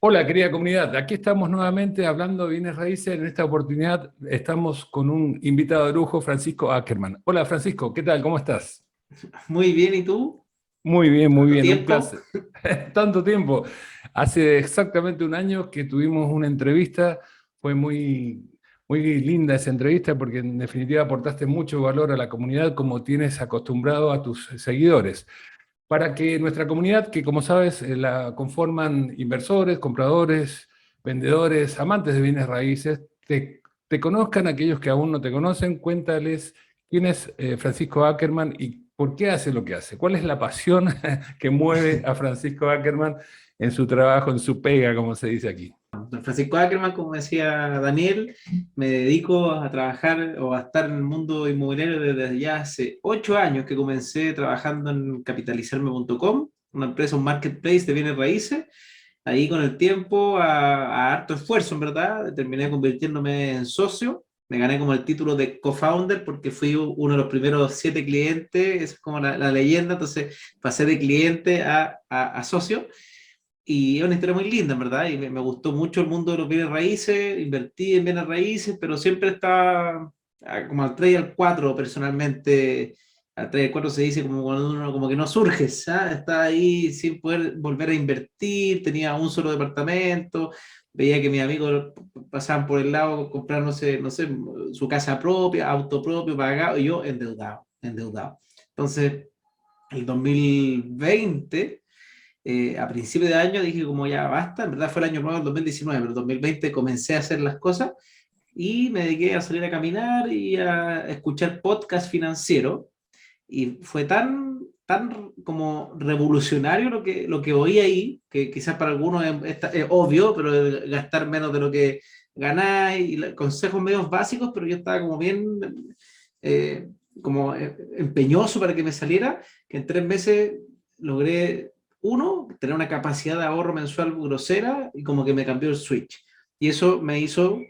Hola, querida comunidad. Aquí estamos nuevamente hablando de bienes raíces. En esta oportunidad estamos con un invitado de lujo, Francisco Ackerman. Hola, Francisco, ¿qué tal? ¿Cómo estás? Muy bien, ¿y tú? Muy bien, muy ¿Tanto bien. Un tiempo? placer. Tanto tiempo. Hace exactamente un año que tuvimos una entrevista. Fue muy linda esa entrevista porque en definitiva aportaste mucho valor a la comunidad como tienes acostumbrado a tus seguidores. Para que nuestra comunidad, que como sabes, la conforman inversores, compradores, vendedores, amantes de bienes raíces, te conozcan aquellos que aún no te conocen, cuéntales quién es Francisco Ackerman y por qué hace lo que hace. ¿Cuál es la pasión que mueve a Francisco Ackerman en su trabajo, en su pega, como se dice aquí? Don Francisco Ackerman, como decía Daniel, me dedico a trabajar o a estar en el mundo inmobiliario desde ya hace 8 años que comencé trabajando en capitalizarme.com, una empresa, un marketplace de bienes raíces. Ahí con el tiempo, a harto esfuerzo, en verdad, terminé convirtiéndome en socio. Me gané como el título de co-founder porque fui uno de los primeros 7 clientes, es como la leyenda, entonces pasé de cliente a socio. Y es una historia muy linda, en verdad, y me gustó mucho el mundo de los bienes raíces, invertí en bienes raíces, pero siempre estaba como al 3 y al 4 personalmente. Al 3 y al 4 se dice como cuando uno como que no surge, ¿sabes? Está ahí sin poder volver a invertir, tenía un solo departamento, veía que mis amigos pasaban por el lado, comprar, no sé, su casa propia, auto propio, pagado, y yo endeudado, endeudado. Entonces, el 2020 a principio de año dije como ya basta, en verdad fue el año nuevo del 2019, pero el 2020 comencé a hacer las cosas y me dediqué a salir a caminar y a escuchar podcast financiero y fue tan como revolucionario lo que oí ahí, que quizás para algunos es obvio, pero gastar menos de lo que ganáis, y consejos medios básicos, pero yo estaba como bien eh, como empeñoso para que me saliera, que en 3 meses logré, uno, tener una capacidad de ahorro mensual grosera y como que me cambió el switch. Y eso me hizo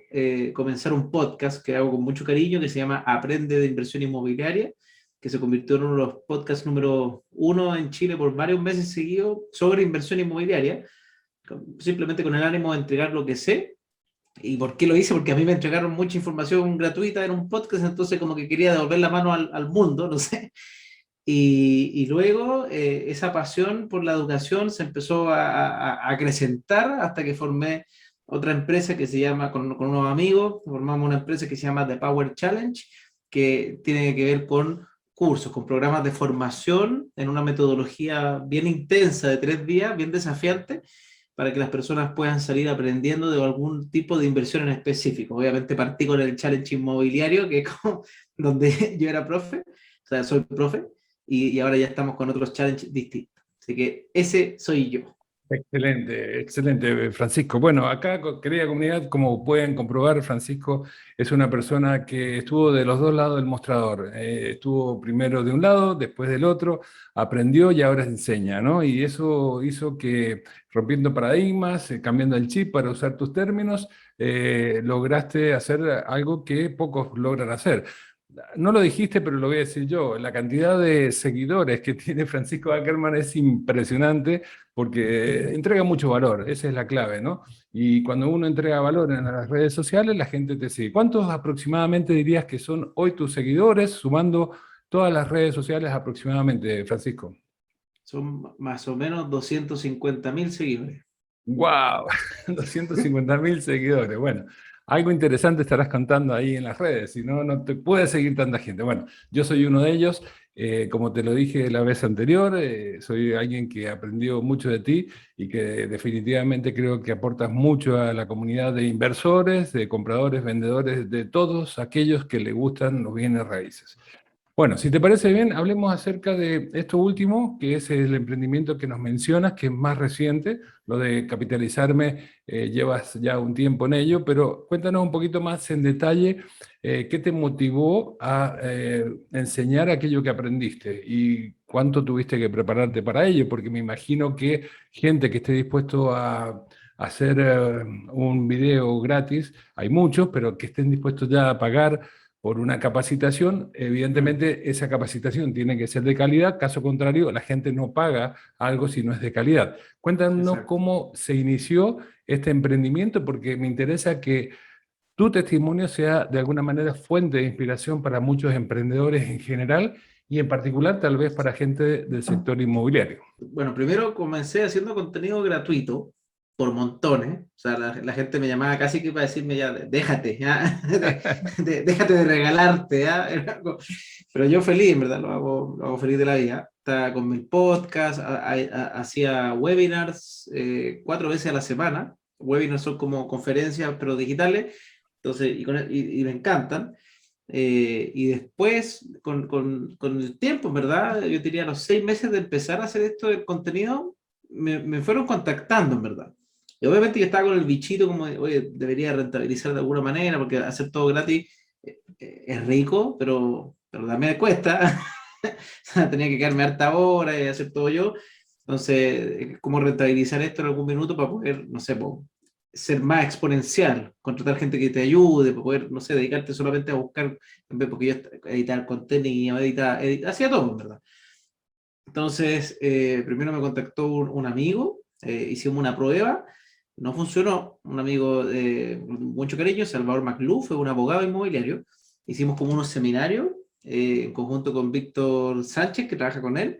comenzar un podcast que hago con mucho cariño, que se llama Aprende de Inversión Inmobiliaria, que se convirtió en uno de los podcasts número uno en Chile por varios meses seguidos sobre inversión inmobiliaria, simplemente con el ánimo de entregar lo que sé. ¿Y por qué lo hice? Porque a mí me entregaron mucha información gratuita en un podcast, entonces como que quería devolver la mano al mundo, no sé. Y luego esa pasión por la educación se empezó a acrecentar hasta que formé otra empresa que se llama, con unos amigos, formamos una empresa que se llama The Power Challenge, que tiene que ver con cursos, con programas de formación en una metodología bien intensa de 3 días, bien desafiante, para que las personas puedan salir aprendiendo de algún tipo de inversión en específico. Obviamente partí con el challenge inmobiliario, que es como donde yo era profe, o sea, soy profe, y ahora ya estamos con otros challenges distintos. Así que ese soy yo. Excelente, excelente, Francisco. Bueno, acá, querida comunidad, como pueden comprobar, Francisco es una persona que estuvo de los dos lados del mostrador. Estuvo primero de un lado, después del otro, aprendió y ahora enseña, ¿no? Y eso hizo que, rompiendo paradigmas, cambiando el chip para usar tus términos, lograste hacer algo que pocos logran hacer. No lo dijiste, pero lo voy a decir yo. La cantidad de seguidores que tiene Francisco Ackerman es impresionante porque entrega mucho valor, esa es la clave, ¿no? Y cuando uno entrega valor en las redes sociales, la gente te sigue. ¿Cuántos aproximadamente dirías que son hoy tus seguidores, sumando todas las redes sociales aproximadamente, Francisco? Son más o menos 250.000 seguidores. ¡Wow! 250.000 seguidores. Bueno, algo interesante estarás contando ahí en las redes, si no, no te puede seguir tanta gente. Bueno, yo soy uno de ellos. Como te lo dije la vez anterior, soy alguien que aprendió mucho de ti y que definitivamente creo que aportas mucho a la comunidad de inversores, de compradores, vendedores, de todos aquellos que le gustan los bienes raíces. Bueno, si te parece bien, hablemos acerca de esto último, que es el emprendimiento que nos mencionas, que es más reciente, lo de capitalizarme, llevas ya un tiempo en ello, pero cuéntanos un poquito más en detalle qué te motivó a enseñar aquello que aprendiste y cuánto tuviste que prepararte para ello, porque me imagino que gente que esté dispuesto a hacer un video gratis, hay muchos, pero que estén dispuestos ya a pagar por una capacitación, evidentemente esa capacitación tiene que ser de calidad, caso contrario, la gente no paga algo si no es de calidad. Cuéntanos Exacto. cómo se inició este emprendimiento, porque me interesa que tu testimonio sea de alguna manera fuente de inspiración para muchos emprendedores en general y en particular tal vez para gente del sector inmobiliario. Bueno, primero comencé haciendo contenido gratuito por montones. O sea, la gente me llamaba casi que para decirme ya, déjate, ya, déjate de regalarte, ya. Era algo- Pero yo feliz, en verdad, lo hago feliz de la vida. Estaba con mi podcast, hacía webinars 4 veces a la semana. Webinars son como conferencias, pero digitales. Entonces, y me encantan. Y después, con el tiempo, en verdad, yo diría a los 6 meses de empezar a hacer esto del contenido, me fueron contactando, en verdad. Y obviamente yo estaba con el bichito como, de, oye, debería rentabilizar de alguna manera, porque hacer todo gratis es rico, pero también cuesta. O sea, tenía que quedarme harta hora y hacer todo yo. Entonces, ¿cómo rentabilizar esto en algún minuto para poder, no sé, ser más exponencial, contratar gente que te ayude, para poder, no sé, dedicarte solamente a buscar, porque yo editar contenido, hacía todo, en verdad. Entonces, primero me contactó un amigo, hicimos una prueba, no funcionó, un amigo de mucho cariño, Salvador Maclú, fue un abogado inmobiliario, hicimos como unos seminarios en conjunto con Víctor Sánchez, que trabaja con él,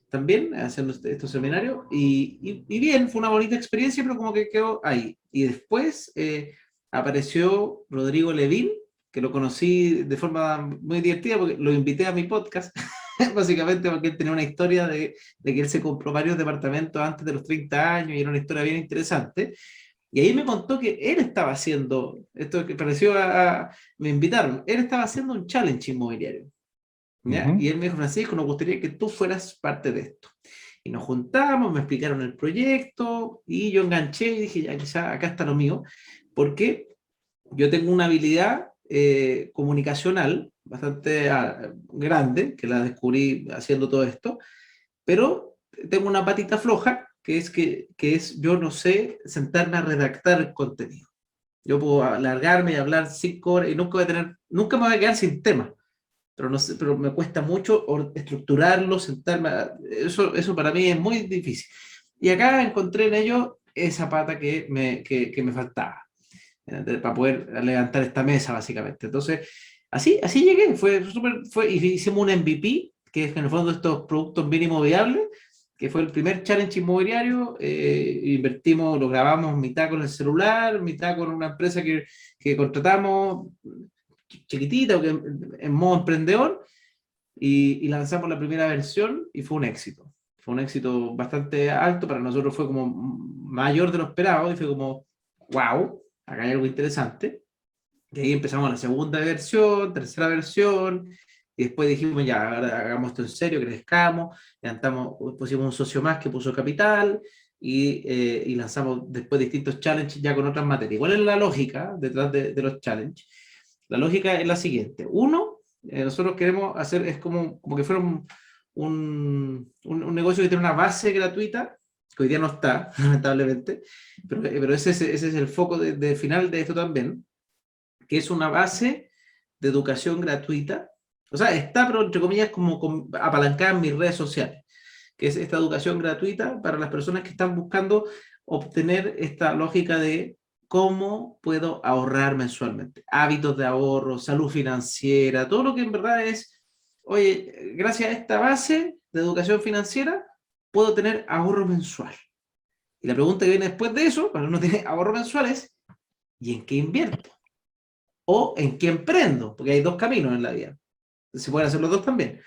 también haciendo estos seminarios y bien, fue una bonita experiencia, pero como que quedó ahí. Y después apareció Rodrigo Levín, que lo conocí de forma muy divertida porque lo invité a mi podcast, básicamente porque él tenía una historia de que él se compró varios departamentos antes de los 30 años y era una historia bien interesante. Y ahí me contó que él estaba haciendo, esto que pareció me invitaron, él estaba haciendo un challenge inmobiliario. ¿Ya? Ujú. Y él me dijo, Francisco, nos gustaría que tú fueras parte de esto. Y nos juntamos, me explicaron el proyecto y yo enganché y dije, ya quizá acá está lo mío, porque yo tengo una habilidad comunicacional bastante grande, que la descubrí haciendo todo esto, pero tengo una patita floja, que es yo no sé sentarme a redactar el contenido. Yo puedo alargarme y hablar 5 horas y nunca me voy a quedar sin tema, pero, no sé, pero me cuesta mucho estructurarlo, sentarme. Eso para mí es muy difícil. Y acá encontré en ello esa pata que me faltaba para poder levantar esta mesa, básicamente. Entonces, así llegué. Y hicimos un MVP, que es en el fondo estos productos mínimo viables, que fue el primer challenge inmobiliario. Invertimos, lo grabamos mitad con el celular, mitad con una empresa que contratamos chiquitita, en modo emprendedor, y lanzamos la primera versión y fue un éxito. Fue un éxito bastante alto, para nosotros fue como mayor de lo esperado y fue como, wow, acá hay algo interesante. Y ahí empezamos la segunda versión, tercera versión, y después dijimos, ya, ahora hagamos esto en serio, crezcamos, levantamos, pusimos un socio más que puso capital, y lanzamos después distintos challenges ya con otras materias. ¿Cuál es la lógica detrás de los challenges? La lógica es la siguiente. Uno, nosotros queremos hacer, es como que fuera un negocio que tiene una base gratuita, que hoy día no está, lamentablemente, pero ese es el foco de final de esto también, que es una base de educación gratuita. O sea, está, pero entre comillas, como apalancada en mis redes sociales, que es esta educación gratuita para las personas que están buscando obtener esta lógica de cómo puedo ahorrar mensualmente. Hábitos de ahorro, salud financiera, todo lo que en verdad es, oye, gracias a esta base de educación financiera, puedo tener ahorro mensual. Y la pregunta que viene después de eso, cuando uno tiene ahorro mensual es, ¿y en qué invierto? ¿O en qué emprendo? Porque hay dos caminos en la vida. Se pueden hacer los dos también.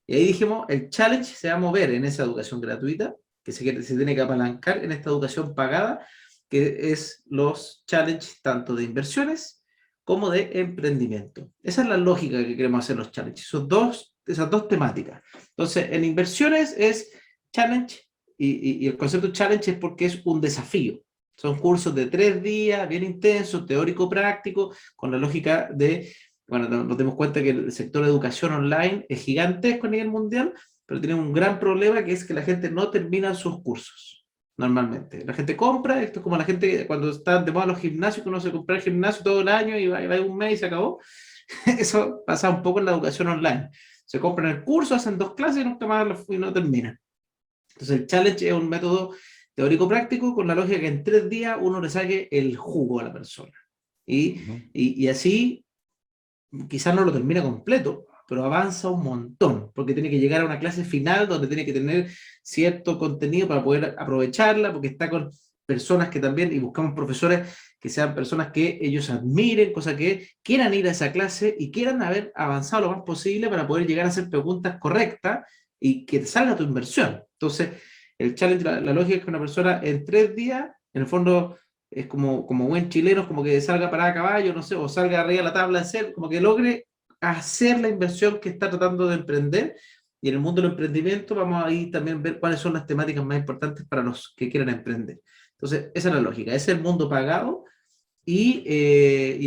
Y ahí dijimos, el challenge se va a mover en esa educación gratuita, que se tiene que apalancar en esta educación pagada, que es los challenges tanto de inversiones como de emprendimiento. Esa es la lógica que queremos hacer los challenges, esas dos temáticas. Entonces, en inversiones es challenge, y el concepto challenge es porque es un desafío. Son cursos de 3 días, bien intensos, teórico-práctico, con la lógica de, bueno, nos demos cuenta que el sector de educación online es gigantesco a nivel mundial, pero tiene un gran problema, que es que la gente no termina sus cursos, normalmente. La gente compra, esto es como la gente cuando están de moda los gimnasios, que uno se compra el gimnasio todo el año y va un mes y se acabó. Eso pasa un poco en la educación online. Se compran el curso, hacen 2 clases y nunca más y no terminan. Entonces el challenge es un método teórico-práctico con la lógica que en 3 días uno le saque el jugo a la persona. Y, Ujú. y así quizás no lo termina completo, pero avanza un montón, porque tiene que llegar a una clase final donde tiene que tener cierto contenido para poder aprovecharla, porque está con personas que también, y buscamos profesores que sean personas que ellos admiren, cosas que quieran ir a esa clase y quieran haber avanzado lo más posible para poder llegar a hacer preguntas correctas y que te salga tu inversión. Entonces, el challenge, la lógica es que una persona en 3 días, en el fondo, es como buen chileno, como que salga parada a caballo, no sé, o salga arriba de la tabla de ser, como que logre hacer la inversión que está tratando de emprender. Y en el mundo del emprendimiento vamos a ir también ver cuáles son las temáticas más importantes para los que quieran emprender. Entonces, esa es la lógica. Ese es el mundo pagado y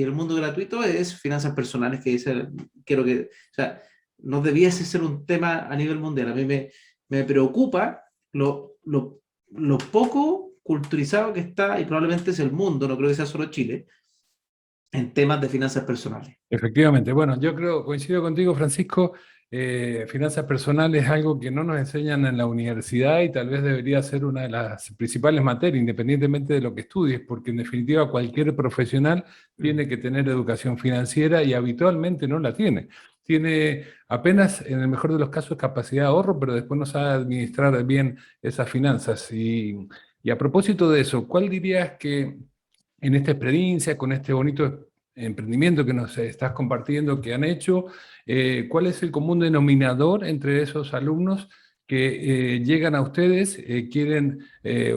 el mundo gratuito es finanzas personales, que quiero que, o sea, no debiese ser un tema a nivel mundial. A mí me preocupa lo poco culturizado que está, y probablemente es el mundo, no creo que sea solo Chile, en temas de finanzas personales. Efectivamente. Bueno, yo creo, coincido contigo, Francisco, finanzas personales es algo que no nos enseñan en la universidad y tal vez debería ser una de las principales materias, independientemente de lo que estudies, porque en definitiva cualquier profesional Mm. tiene que tener educación financiera y habitualmente no la tiene. Tiene apenas, en el mejor de los casos, capacidad de ahorro, pero después no sabe administrar bien esas finanzas. Y a propósito de eso, ¿cuál dirías que en esta experiencia, con este bonito emprendimiento que nos estás compartiendo, que han hecho, cuál es el común denominador entre esos alumnos que llegan a ustedes, quieren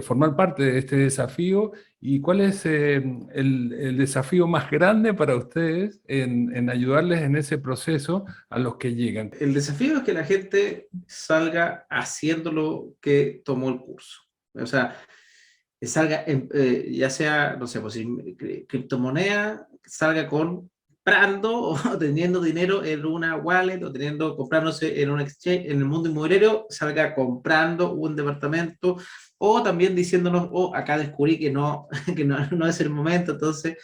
formar parte de este desafío y cuál es el desafío más grande para ustedes en ayudarles en ese proceso a los que llegan? El desafío es que la gente salga haciendo lo que tomó el curso. O sea, salga, ya sea, no sé, pues si criptomoneda, salga comprando o teniendo dinero en una wallet o teniendo, comprándose en un exchange, en el mundo inmobiliario, salga comprando un departamento o también diciéndonos, oh, acá descubrí que no, que no es el momento. Entonces,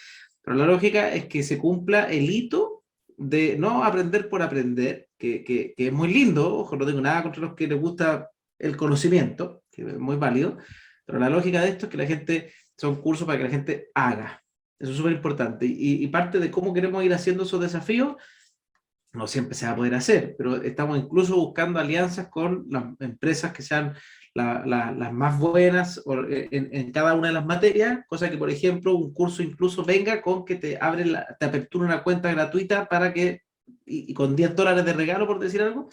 pero la lógica es que se cumpla el hito de no aprender por aprender, que es muy lindo. Ojo, no tengo nada contra los que les gusta el conocimiento, que es muy válido, pero la lógica de esto es que la gente, son cursos para que la gente haga. Eso es súper importante. Y parte de cómo queremos ir haciendo esos desafíos, no siempre se va a poder hacer, pero estamos incluso buscando alianzas con las empresas que sean las más buenas en cada una de las materias, cosa que, por ejemplo, un curso incluso venga con que te apertura una cuenta gratuita para que, y con $10 de regalo, por decir algo,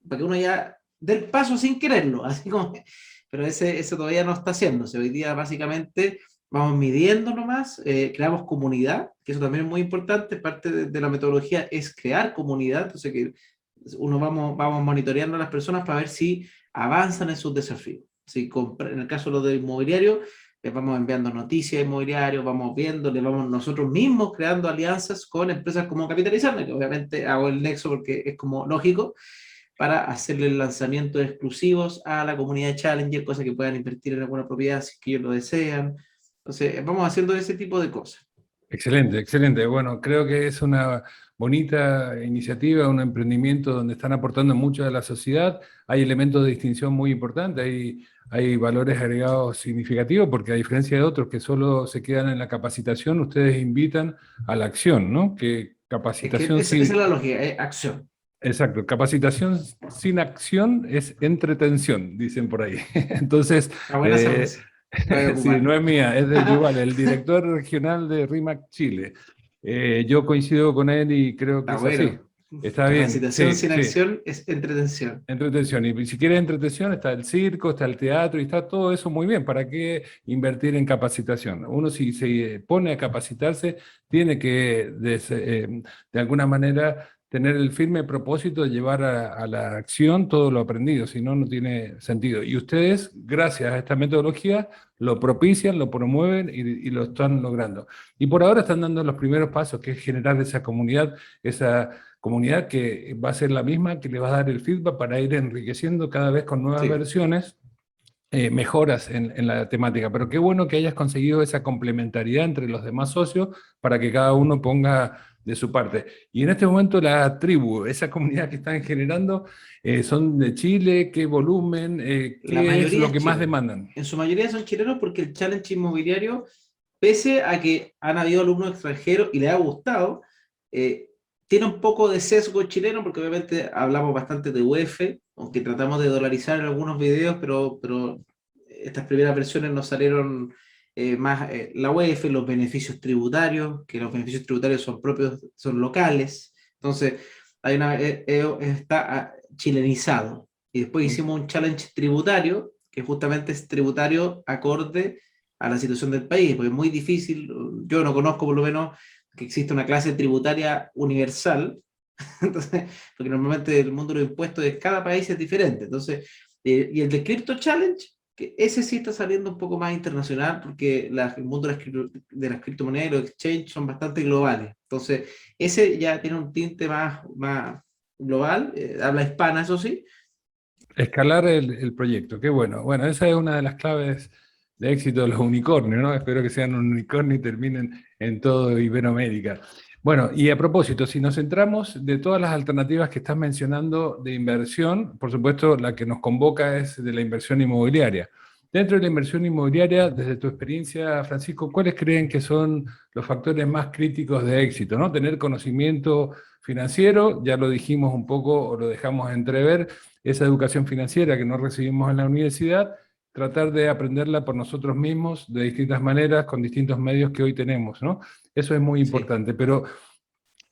para que uno ya dé el paso sin quererlo, así como, pero ese todavía no está haciéndose. Hoy día básicamente vamos midiendo nomás, creamos comunidad, que eso también es muy importante, parte de la metodología es crear comunidad, entonces que uno vamos monitoreando a las personas para ver si avanzan en sus desafíos. Si en el caso de lo de inmobiliario, les vamos enviando noticias inmobiliarios, vamos viendo, le vamos nosotros mismos creando alianzas con empresas como Capitalizarme, que obviamente hago el nexo porque es como lógico, para hacerle lanzamientos exclusivos a la comunidad Challenger, cosas que puedan invertir en alguna propiedad si es que ellos lo desean. Entonces, vamos haciendo ese tipo de cosas. Excelente, excelente. Bueno, creo que es una bonita iniciativa, un emprendimiento donde están aportando mucho a la sociedad. Hay elementos de distinción muy importantes, hay valores agregados significativos, porque a diferencia de otros que solo se quedan en la capacitación, ustedes invitan a la acción, ¿no? Que Es que capacitación esa es sin, la lógica, es acción. exacto, capacitación sin acción es entretención, dicen por ahí. Entonces, Está buena esa eh, frase. La voy a sí, no ocupar. es mía, es del Yuval, el director regional de RIMAC Chile. Yo coincido con él y creo que Está es así. bueno. Está bien, Capacitación sí, sin sí. acción es entretención. Entretención. Y si quieres entretención, está el circo, está el teatro y está todo eso muy bien. ¿Para qué invertir en capacitación? Uno si se pone a capacitarse, tiene que de alguna manera tener el firme propósito de llevar a la acción todo lo aprendido, si no, no tiene sentido. Y ustedes, gracias a esta metodología, lo propician, lo promueven y lo están logrando. Y por ahora están dando los primeros pasos, que es generar esa comunidad que va a ser la misma, que le va a dar el feedback para ir enriqueciendo cada vez con nuevas Sí. versiones, mejoras en la temática. Pero qué bueno que hayas conseguido esa complementariedad entre los demás socios para que cada uno ponga de su parte. Y en este momento la tribu, esa comunidad que están generando, ¿son de Chile? ¿Qué volumen? La ¿Qué es mayoría lo es que más chileno. demandan? En su mayoría son chilenos porque el challenge inmobiliario, pese a que han habido alumnos extranjeros y les ha gustado, eh, tiene un poco de sesgo chileno porque obviamente hablamos bastante de UF, aunque tratamos de dolarizar en algunos videos, pero estas primeras versiones nos salieron más la UF, los beneficios tributarios, que los beneficios tributarios son propios, son locales. Entonces, está chilenizado. Y después hicimos un challenge tributario, que justamente es tributario acorde a la situación del país, porque es muy difícil, yo no conozco por lo menos que existe una clase tributaria universal, entonces, porque normalmente el mundo de los impuestos de cada país es diferente. Entonces, y el de Crypto Challenge, que ese sí está saliendo un poco más internacional, porque el mundo de las criptomonedas y los exchanges son bastante globales. Entonces, ese ya tiene un tinte más global, habla hispana, eso sí. Escalar el proyecto, qué bueno. Bueno, esa es una de las claves de éxito de los unicornios, ¿no? Espero que sean un unicornio y terminen en todo Iberoamérica. Bueno, y a propósito, si nos centramos de todas las alternativas que estás mencionando de inversión, por supuesto, la que nos convoca es de la inversión inmobiliaria. Dentro de la inversión inmobiliaria, desde tu experiencia, Francisco, ¿cuáles creen que son los factores más críticos de éxito, ¿no? Tener conocimiento financiero, ya lo dijimos un poco o lo dejamos entrever, esa educación financiera que no recibimos en la universidad, tratar de aprenderla por nosotros mismos de distintas maneras, con distintos medios que hoy tenemos, ¿no? Eso es muy Sí. importante, pero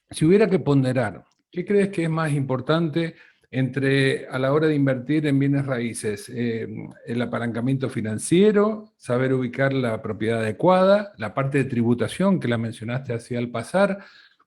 si hubiera que ponderar, ¿qué crees que es más importante entre a la hora de invertir en bienes raíces? El apalancamiento financiero, saber ubicar la propiedad adecuada, la parte de tributación que la mencionaste hacia al pasar.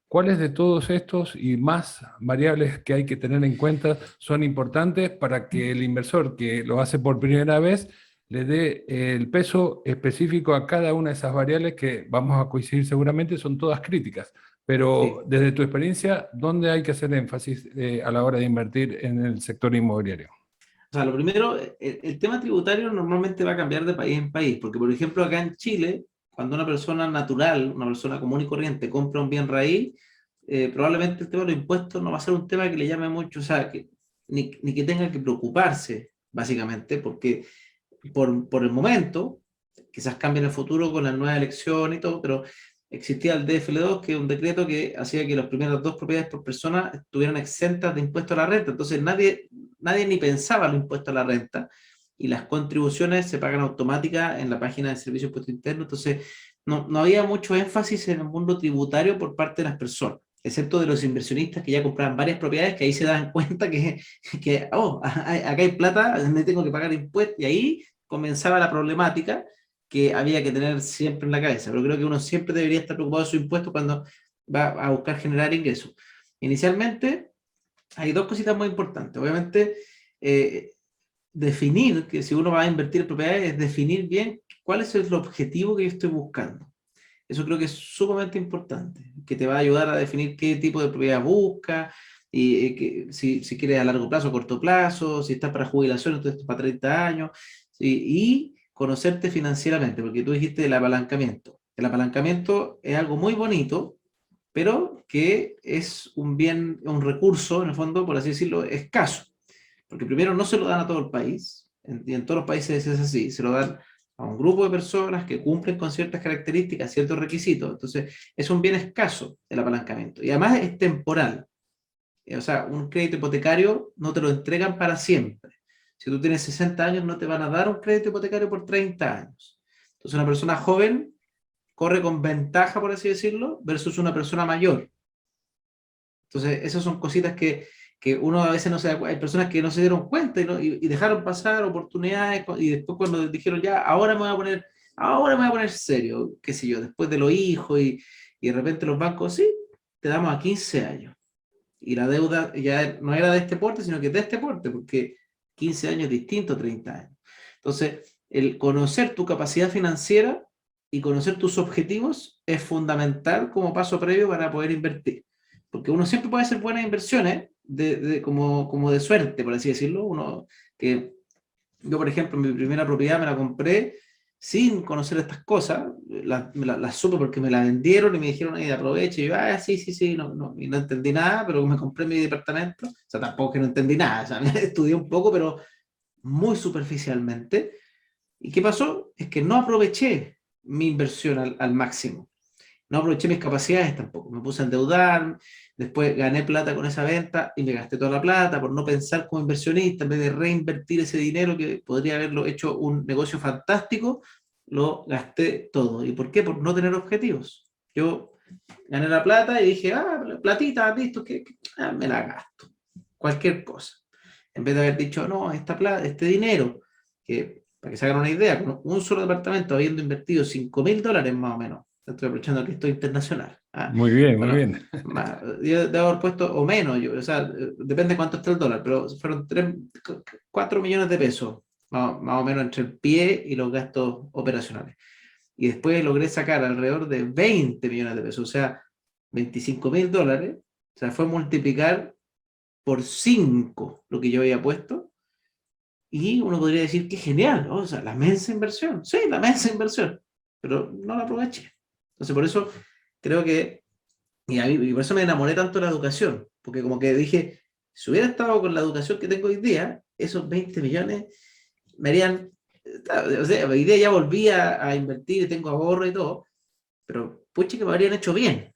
¿Cuáles de todos estos y más variables que hay que tener en cuenta son importantes para que el inversor que lo hace por primera vez le dé el peso específico a cada una de esas variables que vamos a coincidir seguramente son todas críticas? Pero Sí. desde tu experiencia, ¿dónde hay que hacer énfasis a la hora de invertir en el sector inmobiliario? O sea, lo primero, el tema tributario normalmente va a cambiar de país en país, porque por ejemplo acá en Chile, cuando una persona natural, una persona común y corriente compra un bien raíz, probablemente el tema de los impuestos no va a ser un tema que le llame mucho, o sea, ni que tenga que preocuparse, básicamente, porque por el momento, quizás cambie en el futuro con la nueva elección y todo, pero existía el DFL2, que es un decreto que hacía que las primeras dos propiedades por persona estuvieran exentas de impuesto a la renta. Entonces nadie ni pensaba en los impuestos a la renta y las contribuciones se pagan automáticas en la página del Servicio de Impuesto Interno. Entonces no había mucho énfasis en el mundo tributario por parte de las personas, excepto de los inversionistas que ya compraban varias propiedades, que ahí se dan cuenta que acá hay plata, donde tengo que pagar impuestos, y ahí comenzaba la problemática que había que tener siempre en la cabeza. Pero creo que uno siempre debería estar preocupado de sus impuestos cuando va a buscar generar ingresos. Inicialmente, hay dos cositas muy importantes. Obviamente, eh, definir que si uno va a invertir en propiedades, es definir bien cuál es el objetivo que yo estoy buscando. Eso creo que es sumamente importante, que te va a ayudar a definir qué tipo de propiedad busca, y si quieres a largo plazo, a corto plazo, si estás para jubilación, entonces para 30 años, y conocerte financieramente, porque tú dijiste el apalancamiento. El apalancamiento es algo muy bonito, pero que es un bien, un recurso, en el fondo, por así decirlo, escaso. Porque primero no se lo dan a todo el país, y en todos los países es así, se lo dan a un grupo de personas que cumplen con ciertas características, ciertos requisitos. Entonces, es un bien escaso el apalancamiento. Y además es temporal. O sea, un crédito hipotecario no te lo entregan para siempre. Si tú tienes 60 años, no te van a dar un crédito hipotecario por 30 años. Entonces, una persona joven corre con ventaja, por así decirlo, versus una persona mayor. Entonces, esas son cositas que uno a veces no se da cuenta. Hay personas que no se dieron cuenta y dejaron pasar oportunidades y después cuando dijeron ya, ahora me voy a poner serio, qué sé yo, después de los hijos y de repente los bancos, sí, te damos a 15 años. Y la deuda ya no era de este porte, sino que de este porte, porque 15 años es distinto a 30 años. Entonces, el conocer tu capacidad financiera y conocer tus objetivos es fundamental como paso previo para poder invertir. Porque uno siempre puede hacer buenas inversiones como de suerte, por así decirlo. Yo, por ejemplo, mi primera propiedad me la compré sin conocer estas cosas, las supe porque me las vendieron y me dijeron, ahí aproveche, y yo, sí, sí, sí, y no entendí nada, pero me compré mi departamento, o sea, tampoco que no entendí nada, o sea, estudié un poco, pero muy superficialmente. ¿Y qué pasó? Es que no aproveché mi inversión al máximo. No aproveché mis capacidades tampoco. Me puse a endeudar, después gané plata con esa venta y me gasté toda la plata por no pensar como inversionista, en vez de reinvertir ese dinero que podría haberlo hecho un negocio fantástico, lo gasté todo. ¿Y por qué? Por no tener objetivos. Yo gané la plata y dije, platita, listo, me la gasto. Cualquier cosa. En vez de haber dicho, no, esta plata, este dinero, que para que se hagan una idea, con un solo departamento habiendo invertido $5.000 más o menos, estoy aprovechando que estoy internacional. Muy bien, muy Bueno, bien. yo debo haber puesto, o menos, o sea, depende cuánto está el dólar, pero fueron 4 millones de pesos, más o menos entre el pie y los gastos operacionales. Y después logré sacar alrededor de 20 millones de pesos, o sea, $25.000, o sea, fue multiplicar por 5 lo que yo había puesto, y uno podría decir que genial, ¿no? O sea, la mensa inversión, sí, la mensa inversión, pero no la aproveché. Entonces, por eso creo que, y por eso me enamoré tanto de la educación, porque como que dije, si hubiera estado con la educación que tengo hoy día, esos 20 millones me harían, o sea, hoy día ya volví a invertir y tengo ahorro y todo, pero pucha que me habrían hecho bien,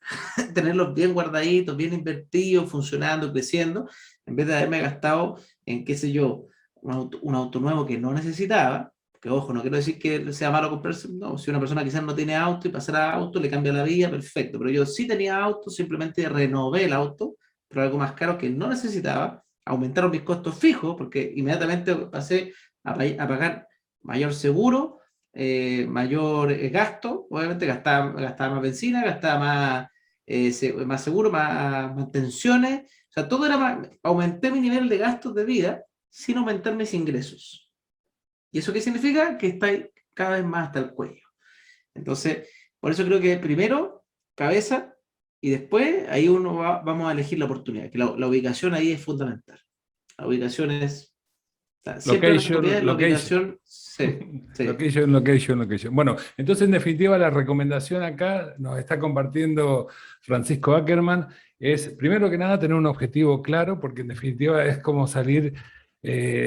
tenerlos bien guardaditos, bien invertidos, funcionando, creciendo, en vez de haberme gastado en, qué sé yo, un auto nuevo que no necesitaba, que ojo, no quiero decir que sea malo comprarse, no, si una persona quizás no tiene auto y pasar a auto le cambia la vida, perfecto, pero yo sí tenía auto, simplemente renové el auto, pero algo más caro que no necesitaba, aumentaron mis costos fijos, porque inmediatamente pasé a pagar mayor seguro, mayor gasto, obviamente gastaba más benzina, gastaba más seguro, más mantenciones, o sea, todo era más, aumenté mi nivel de gastos de vida sin aumentar mis ingresos. ¿Y eso qué significa? Que está cada vez más hasta el cuello. Entonces, por eso creo que primero, cabeza, y después ahí vamos a elegir la oportunidad, que la ubicación ahí es fundamental. La ubicación es, siempre en las Location, propiedades la location. ubicación, sí, sí. Location, location, location. Bueno, entonces en definitiva la recomendación acá nos está compartiendo Francisco Ackerman es, primero que nada, tener un objetivo claro, porque en definitiva es como salir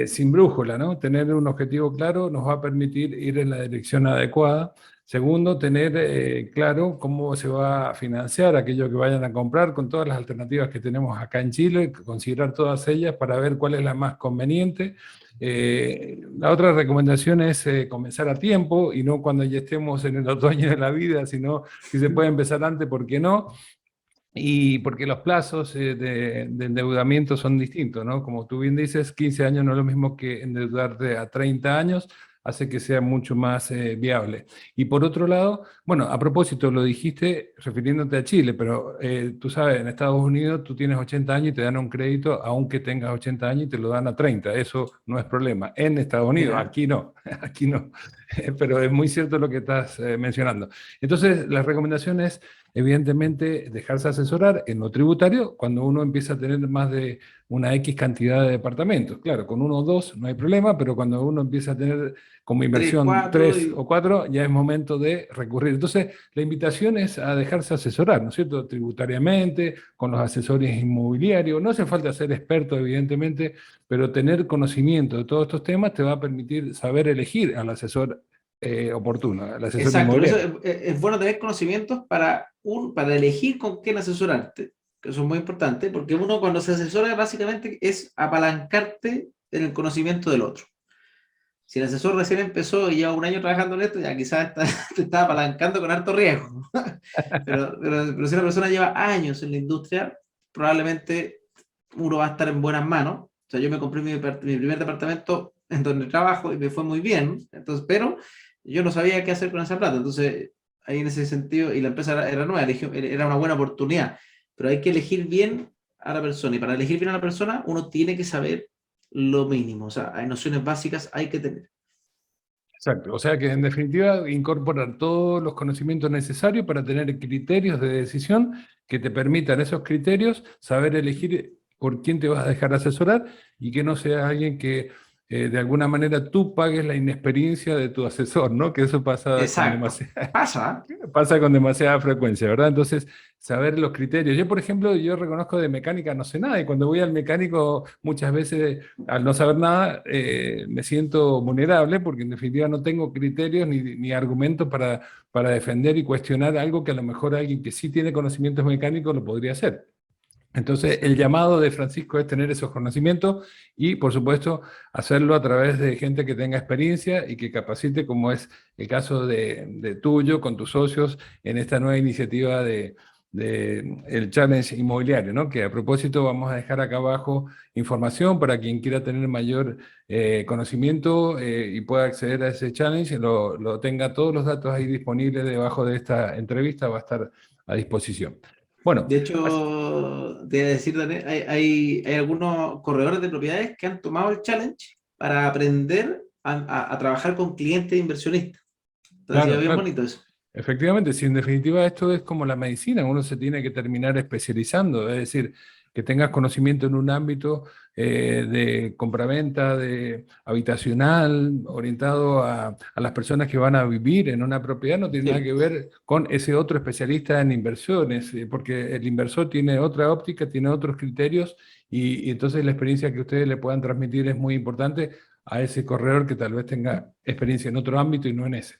sin brújula, ¿no? Tener un objetivo claro nos va a permitir ir en la dirección adecuada. Segundo, tener claro cómo se va a financiar aquello que vayan a comprar con todas las alternativas que tenemos acá en Chile, considerar todas ellas para ver cuál es la más conveniente. La otra recomendación es comenzar a tiempo y no cuando ya estemos en el otoño de la vida, sino si se puede empezar antes, ¿por qué no? Y porque los plazos de endeudamiento son distintos, ¿no? Como tú bien dices, 15 años no es lo mismo que endeudarte a 30 años, hace que sea mucho más viable. Y por otro lado, bueno, a propósito, lo dijiste refiriéndote a Chile, pero tú sabes, en Estados Unidos tú tienes 80 años y te dan un crédito aunque tengas 80 años y te lo dan a 30, eso no es problema. En Estados Unidos, Mira, aquí no, aquí no. Pero es muy cierto lo que estás mencionando. Entonces, la recomendación es evidentemente dejarse asesorar en lo tributario cuando uno empieza a tener más de una X cantidad de departamentos. Claro, con uno o dos no hay problema, pero cuando uno empieza a tener como 3, inversión 4 tres y o cuatro, ya es momento de recurrir. Entonces, la invitación es a dejarse asesorar, ¿no es cierto? Tributariamente, con los asesores inmobiliarios. No hace falta ser experto, evidentemente, pero tener conocimiento de todos estos temas te va a permitir saber elegir al asesor oportuno, al asesor exacto, por eso inmobiliario. es bueno tener conocimientos para elegir con quién asesorarte, que eso es muy importante, porque uno cuando se asesora básicamente es apalancarte en el conocimiento del otro. Si el asesor recién empezó y lleva un año trabajando en esto, ya quizás te está apalancando con harto riesgo. Pero si una persona lleva años en la industria, probablemente uno va a estar en buenas manos. O sea, yo me compré mi primer departamento en donde trabajo y me fue muy bien, entonces, pero yo no sabía qué hacer con esa plata. Entonces, ahí en ese sentido, y la empresa era nueva, era una buena oportunidad, pero hay que elegir bien a la persona. Y para elegir bien a la persona, uno tiene que saber lo mínimo. O sea, hay nociones básicas, hay que tener. Exacto, o sea que en definitiva incorporar todos los conocimientos necesarios para tener criterios de decisión que te permitan esos criterios, saber elegir por quién te vas a dejar asesorar y que no sea alguien que de alguna manera tú pagues la inexperiencia de tu asesor, ¿no? Que eso pasa con Exacto. demasiada, Pasa. pasa con demasiada frecuencia, ¿verdad? Entonces, saber los criterios. Yo, por ejemplo, yo reconozco de mecánica no sé nada y cuando voy al mecánico muchas veces, al no saber nada, me siento vulnerable porque en definitiva no tengo criterios ni argumentos para defender y cuestionar algo que a lo mejor alguien que sí tiene conocimientos mecánicos lo podría hacer. Entonces, el llamado de Francisco es tener esos conocimientos y, por supuesto, hacerlo a través de gente que tenga experiencia y que capacite, como es el caso de tuyo con tus socios en esta nueva iniciativa de el Challenge Inmobiliario, ¿no? Que a propósito vamos a dejar acá abajo información para quien quiera tener mayor conocimiento y pueda acceder a ese challenge, lo tenga todos los datos ahí disponibles debajo de esta entrevista, va a estar a disposición. Bueno, De hecho, te voy a decir, Daniel, hay algunos corredores de propiedades que han tomado el challenge para aprender a trabajar con clientes inversionistas. Entonces, ha sido claro, bien claro. bonito eso. Efectivamente, si en definitiva esto es como la medicina, uno se tiene que terminar especializando, es decir, que tengas conocimiento en un ámbito de compraventa, de habitacional, orientado a las personas que van a vivir en una propiedad, no tiene nada Sí. que ver con ese otro especialista en inversiones, porque el inversor tiene otra óptica, tiene otros criterios y entonces la experiencia que ustedes le puedan transmitir es muy importante a ese corredor que tal vez tenga experiencia en otro ámbito y no en ese.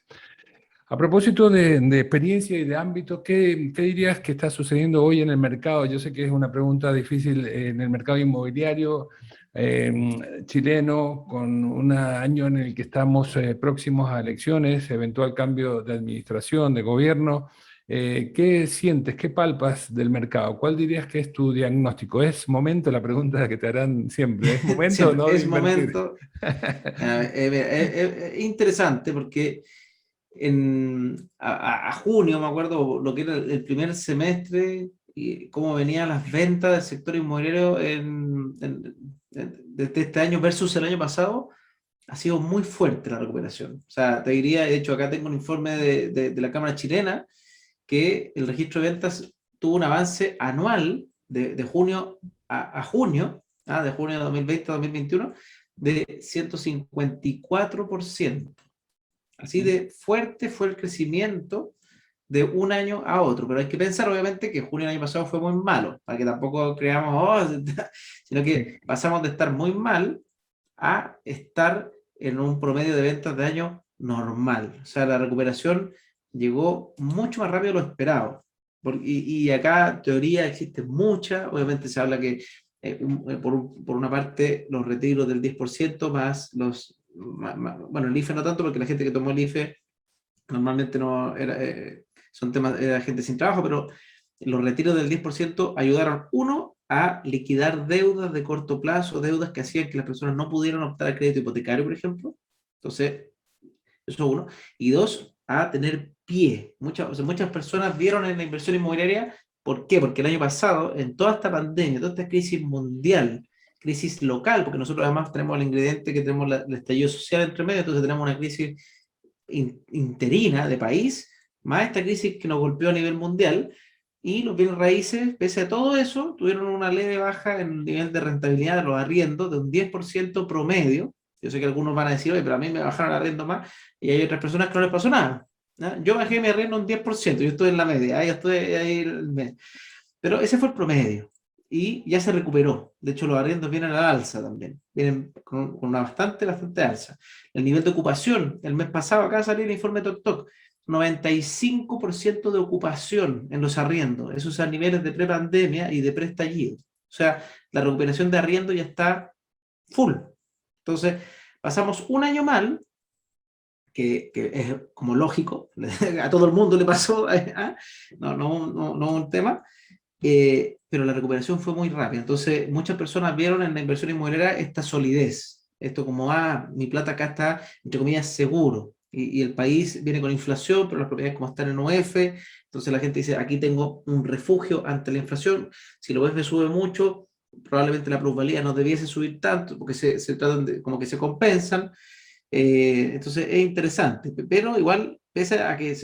A propósito de experiencia y de ámbito, ¿qué dirías que está sucediendo hoy en el mercado? Yo sé que es una pregunta difícil en el mercado inmobiliario chileno, con un año en el que estamos próximos a elecciones, eventual cambio de administración, de gobierno. ¿Qué sientes, qué palpas del mercado? ¿Cuál dirías que es tu diagnóstico? ¿Es momento, la pregunta que te harán siempre, ¿es momento o Siempre, no de es invertir? momento. Mira, interesante porque a junio, me acuerdo lo que era el primer semestre y cómo venían las ventas del sector inmobiliario desde este año versus el año pasado, ha sido muy fuerte la recuperación. O sea, te diría, de hecho, acá tengo un informe de la Cámara Chilena que el registro de ventas tuvo un avance anual de junio a junio, de junio de 2020 a 2021, de 154%. Así de fuerte fue el crecimiento de un año a otro, pero hay que pensar obviamente que junio del año pasado fue muy malo, para que tampoco creamos, sino que pasamos de estar muy mal a estar en un promedio de ventas de año normal. O sea, la recuperación llegó mucho más rápido de lo esperado. Y acá teoría existe mucha, obviamente se habla que por una parte los retiros del 10% más bueno, el IFE no tanto porque la gente que tomó el IFE normalmente no era, son temas, era gente sin trabajo, pero los retiros del 10% ayudaron, uno, a liquidar deudas de corto plazo, deudas que hacían que las personas no pudieran optar al crédito hipotecario, por ejemplo. Entonces, eso uno. Y dos, a tener pie. O sea, muchas personas vieron en la inversión inmobiliaria. ¿Por qué? Porque el año pasado, en toda esta pandemia, toda esta crisis mundial, crisis local, porque nosotros además tenemos el ingrediente que tenemos el estallido social entre medio, entonces tenemos una crisis interina de país, más esta crisis que nos golpeó a nivel mundial, y los bienes raíces, pese a todo eso, tuvieron una leve baja en el nivel de rentabilidad de los arriendos de un 10% promedio. Yo sé que algunos van a decir, oye, pero a mí me bajaron el arriendo más, y hay otras personas que no les pasó nada. ¿No? Yo bajé mi arriendo un 10%, yo estoy en la media, yo estoy ahí en el medio. Pero ese fue el promedio y ya se recuperó. De hecho, los arriendos vienen a la alza también, vienen con una bastante alza. El nivel de ocupación, el mes pasado acá salió el informe TokTok, 95% de ocupación en los arriendos, esos a niveles de prepandemia y de preestallido. O sea, la recuperación de arriendo ya está full. Entonces, pasamos un año mal, que es como lógico, a todo el mundo le pasó, no un tema, pero la recuperación fue muy rápida. Entonces, muchas personas vieron en la inversión inmobiliaria esta solidez. Esto como, mi plata acá está, entre comillas, seguro. Y el país viene con inflación, pero las propiedades como están en OF, entonces la gente dice, aquí tengo un refugio ante la inflación. Si el OF sube mucho, probablemente la plusvalía no debiese subir tanto, porque se tratan de, como que se compensan. Entonces es interesante, pero igual, pese a que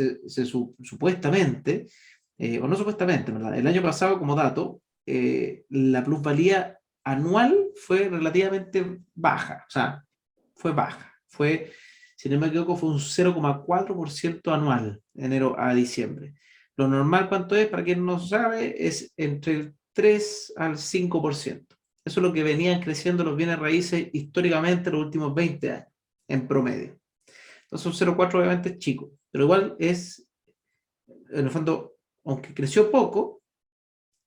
supuestamente o no supuestamente, ¿verdad? El año pasado, como dato, la plusvalía anual fue relativamente baja. O sea, fue baja. Fue, si no me equivoco, fue un 0,4% anual, de enero a diciembre. Lo normal, ¿cuánto es? Para quien no sabe, es entre el 3 al 5%. Eso es lo que venían creciendo los bienes raíces históricamente los últimos 20 años, en promedio. Entonces un 0,4 obviamente es chico, pero igual es, en el fondo, aunque creció poco,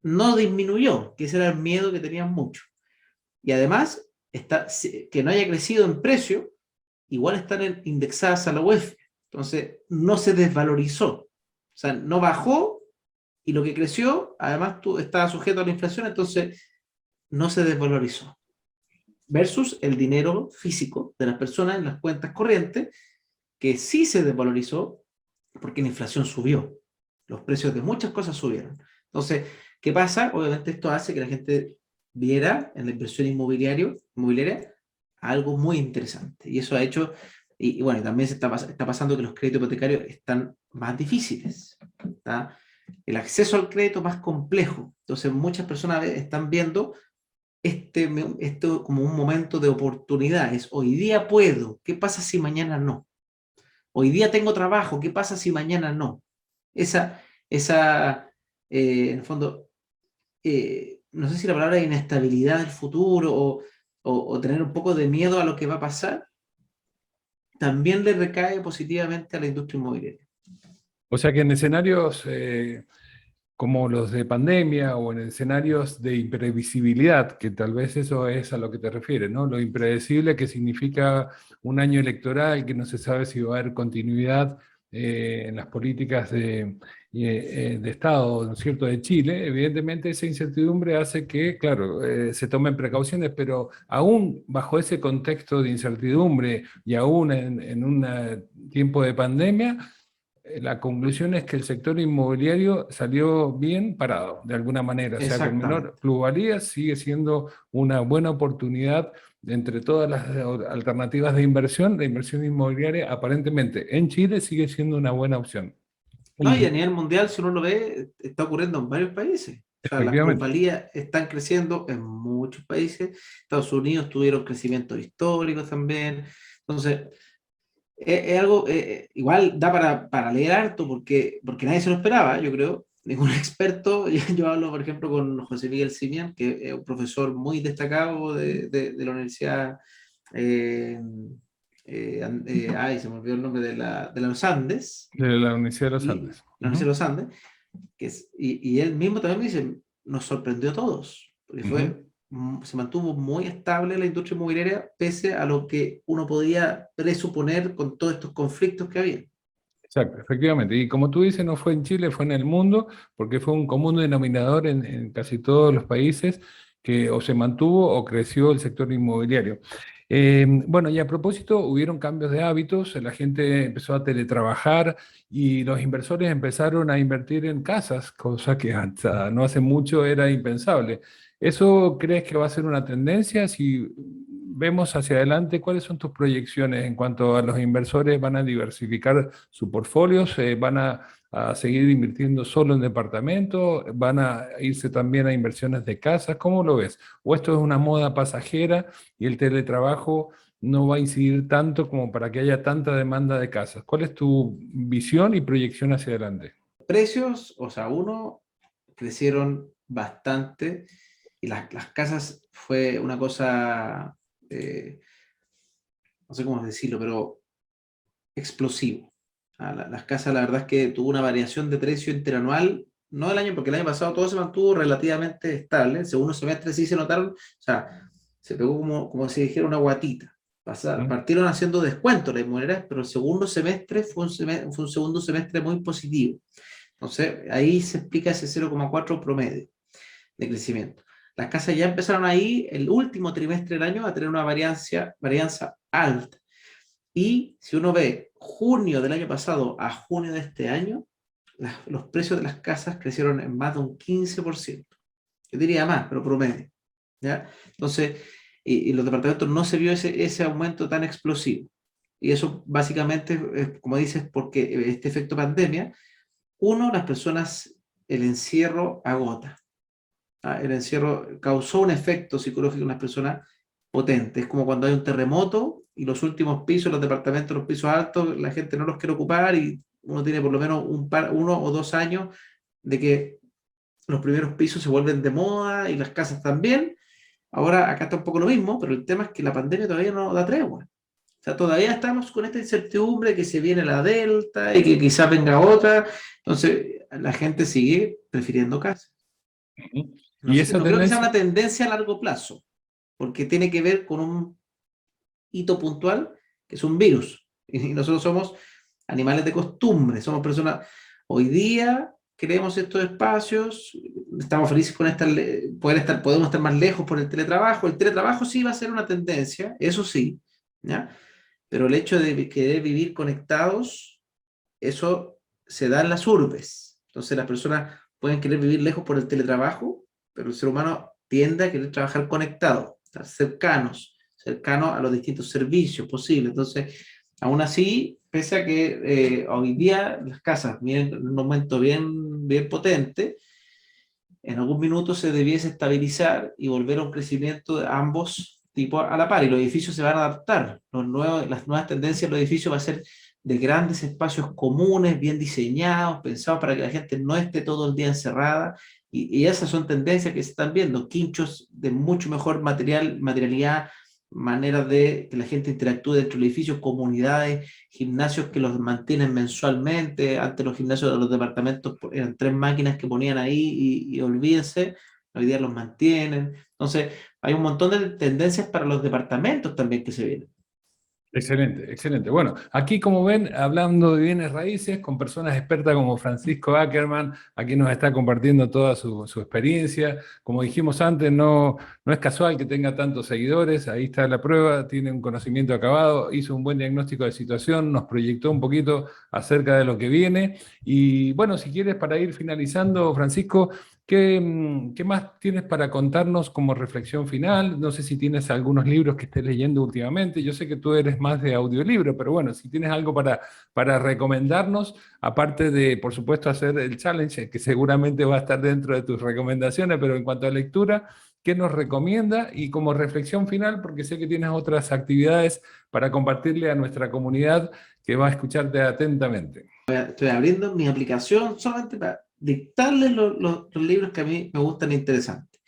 no disminuyó, que ese era el miedo que tenían muchos. Y además, que no haya crecido en precio, igual están indexadas a la UEF. Entonces, no se desvalorizó. O sea, no bajó y lo que creció, además estaba sujeto a la inflación, entonces no se desvalorizó. Versus el dinero físico de las personas en las cuentas corrientes, que sí se desvalorizó porque la inflación subió. Los precios de muchas cosas subieron. Entonces, ¿qué pasa? Obviamente esto hace que la gente viera en la inversión inmobiliaria algo muy interesante. Y eso ha hecho, y bueno, también está pasando que los créditos hipotecarios están más difíciles. ¿Está? El acceso al crédito más complejo. Entonces, muchas personas están viendo esto como un momento de oportunidad. Es hoy día puedo, ¿qué pasa si mañana no? Hoy día tengo trabajo, ¿qué pasa si mañana no? Esa en el fondo, no sé si la palabra es inestabilidad del futuro o tener un poco de miedo a lo que va a pasar, también le recae positivamente a la industria inmobiliaria. O sea que en escenarios como los de pandemia o en escenarios de imprevisibilidad, que tal vez eso es a lo que te refieres, ¿no? Lo impredecible que significa un año electoral, que no se sabe si va a haber continuidad en las políticas de Estado, ¿no es cierto?, de Chile. Evidentemente esa incertidumbre hace que, claro, se tomen precauciones, pero aún bajo ese contexto de incertidumbre y aún en un tiempo de pandemia, la conclusión es que el sector inmobiliario salió bien parado, de alguna manera, o sea, con menor Exactamente. plusvalía sigue siendo una buena oportunidad entre todas las alternativas de inversión. La inversión inmobiliaria aparentemente en Chile sigue siendo una buena opción. No, y a Y nivel mundial, si uno lo ve, está ocurriendo en varios países. O sea, las efectivamente, plusvalías están creciendo en muchos países. Estados Unidos tuvieron crecimientos históricos también. Entonces, es algo, igual da para leer harto porque nadie se lo esperaba, yo creo. Ningún experto, yo hablo por ejemplo con José Miguel Simian, que es un profesor muy destacado de la Universidad, eh, ay, se me olvidó el nombre de los Andes, de la Universidad de los y Andes. la Universidad de los Andes, y él mismo también me dice, nos sorprendió a todos, porque Ujú. se mantuvo muy estable la industria inmobiliaria pese a lo que uno podía presuponer con todos estos conflictos que había. Exacto, efectivamente. Y como tú dices, no fue en Chile, fue en el mundo, porque fue un común denominador en casi todos los países que o se mantuvo o creció el sector inmobiliario. Bueno, y a propósito, hubieron cambios de hábitos, la gente empezó a teletrabajar y los inversores empezaron a invertir en casas, cosa que hasta no hace mucho era impensable. ¿Eso crees que va a ser una tendencia? Si vemos hacia adelante, ¿cuáles son tus proyecciones en cuanto a los inversores? ¿Van a diversificar su portfolio? ¿Van a seguir invirtiendo solo en departamentos? ¿Van a irse también a inversiones de casas? ¿Cómo lo ves? ¿O esto es una moda pasajera y el teletrabajo no va a incidir tanto como para que haya tanta demanda de casas? ¿Cuál es tu visión y proyección hacia adelante? Precios, o sea, uno, crecieron bastante y las casas fue una cosa, no sé cómo decirlo, pero explosivo. Las casas, la verdad es que tuvo una variación de precio interanual, no el año, porque el año pasado todo se mantuvo relativamente estable. El segundo semestre sí se notaron, o sea, se pegó como si dijera una guatita. ¿Mm? Partieron haciendo descuentos las inmobiliarias, pero el segundo semestre fue un segundo semestre muy positivo. Entonces, ahí se explica ese 0,4 promedio de crecimiento. Las casas ya empezaron ahí el último trimestre del año a tener una varianza alta. Y si uno ve junio del año pasado a junio de este año, los precios de las casas crecieron en más de un 15%. Yo diría más, pero promedio. ¿Ya? Entonces, y los departamentos no se vio ese aumento tan explosivo. Y eso básicamente, como dices, porque este efecto pandemia, uno, las personas, el encierro agota. ¿Ah? El encierro causó un efecto psicológico en las personas potente. Es como cuando hay un terremoto y los últimos pisos, los departamentos, los pisos altos, la gente no los quiere ocupar y uno tiene por lo menos 1 o 2 años de que los primeros pisos se vuelven de moda y las casas también. Ahora acá está un poco lo mismo, pero el tema es que la pandemia todavía no da tregua. O sea, todavía estamos con esta incertidumbre de que se viene la Delta y que quizás venga otra. Entonces, la gente sigue prefiriendo casa. Ujú. No Y sé, esa no creo que sea tendencia, una tendencia a largo plazo, porque tiene que ver con un hito puntual, que es un virus. Y nosotros somos animales de costumbre, somos personas. Hoy día queremos estos espacios, estamos felices con podemos estar más lejos por el teletrabajo. El teletrabajo sí va a ser una tendencia, eso sí, ¿ya? Pero el hecho de querer vivir conectados, eso se da en las urbes. Entonces las personas pueden querer vivir lejos por el teletrabajo, pero el ser humano tiende a querer trabajar conectado, estar cercanos a los distintos servicios posibles. Entonces, aún así, pese a que hoy día las casas vienen en un momento bien potente, en algún minuto se debiese estabilizar y volver a un crecimiento de ambos tipos a la par, y los edificios se van a adaptar. Las nuevas tendencias de los edificios va a ser de grandes espacios comunes, bien diseñados, pensados para que la gente no esté todo el día encerrada, y esas son tendencias que se están viendo, quinchos de mucho mejor materialidad, maneras de que la gente interactúe dentro del edificio, comunidades, gimnasios que los mantienen mensualmente. Antes los gimnasios de los departamentos eran 3 máquinas que ponían ahí y olvídense, hoy día los mantienen. Entonces, hay un montón de tendencias para los departamentos también que se vienen. excelente, excelente. Bueno, aquí como ven, hablando de bienes raíces con personas expertas como Francisco Ackerman, aquí nos está compartiendo toda su experiencia. Como dijimos antes, no es casual que tenga tantos seguidores, ahí está la prueba, tiene un conocimiento acabado, hizo un buen diagnóstico de situación, nos proyectó un poquito acerca de lo que viene. Y bueno, si quieres, para ir finalizando, Francisco, ¿qué más tienes para contarnos como reflexión final? No sé si tienes algunos libros que estés leyendo últimamente. Yo sé que tú eres más de audiolibro, pero bueno, si tienes algo para recomendarnos, aparte de, por supuesto, hacer el challenge, que seguramente va a estar dentro de tus recomendaciones, pero en cuanto a lectura, ¿qué nos recomienda? Y como reflexión final, porque sé que tienes otras actividades para compartirle a nuestra comunidad que va a escucharte atentamente. Estoy abriendo mi aplicación solamente para dictarles los libros que a mí me gustan e interesantes.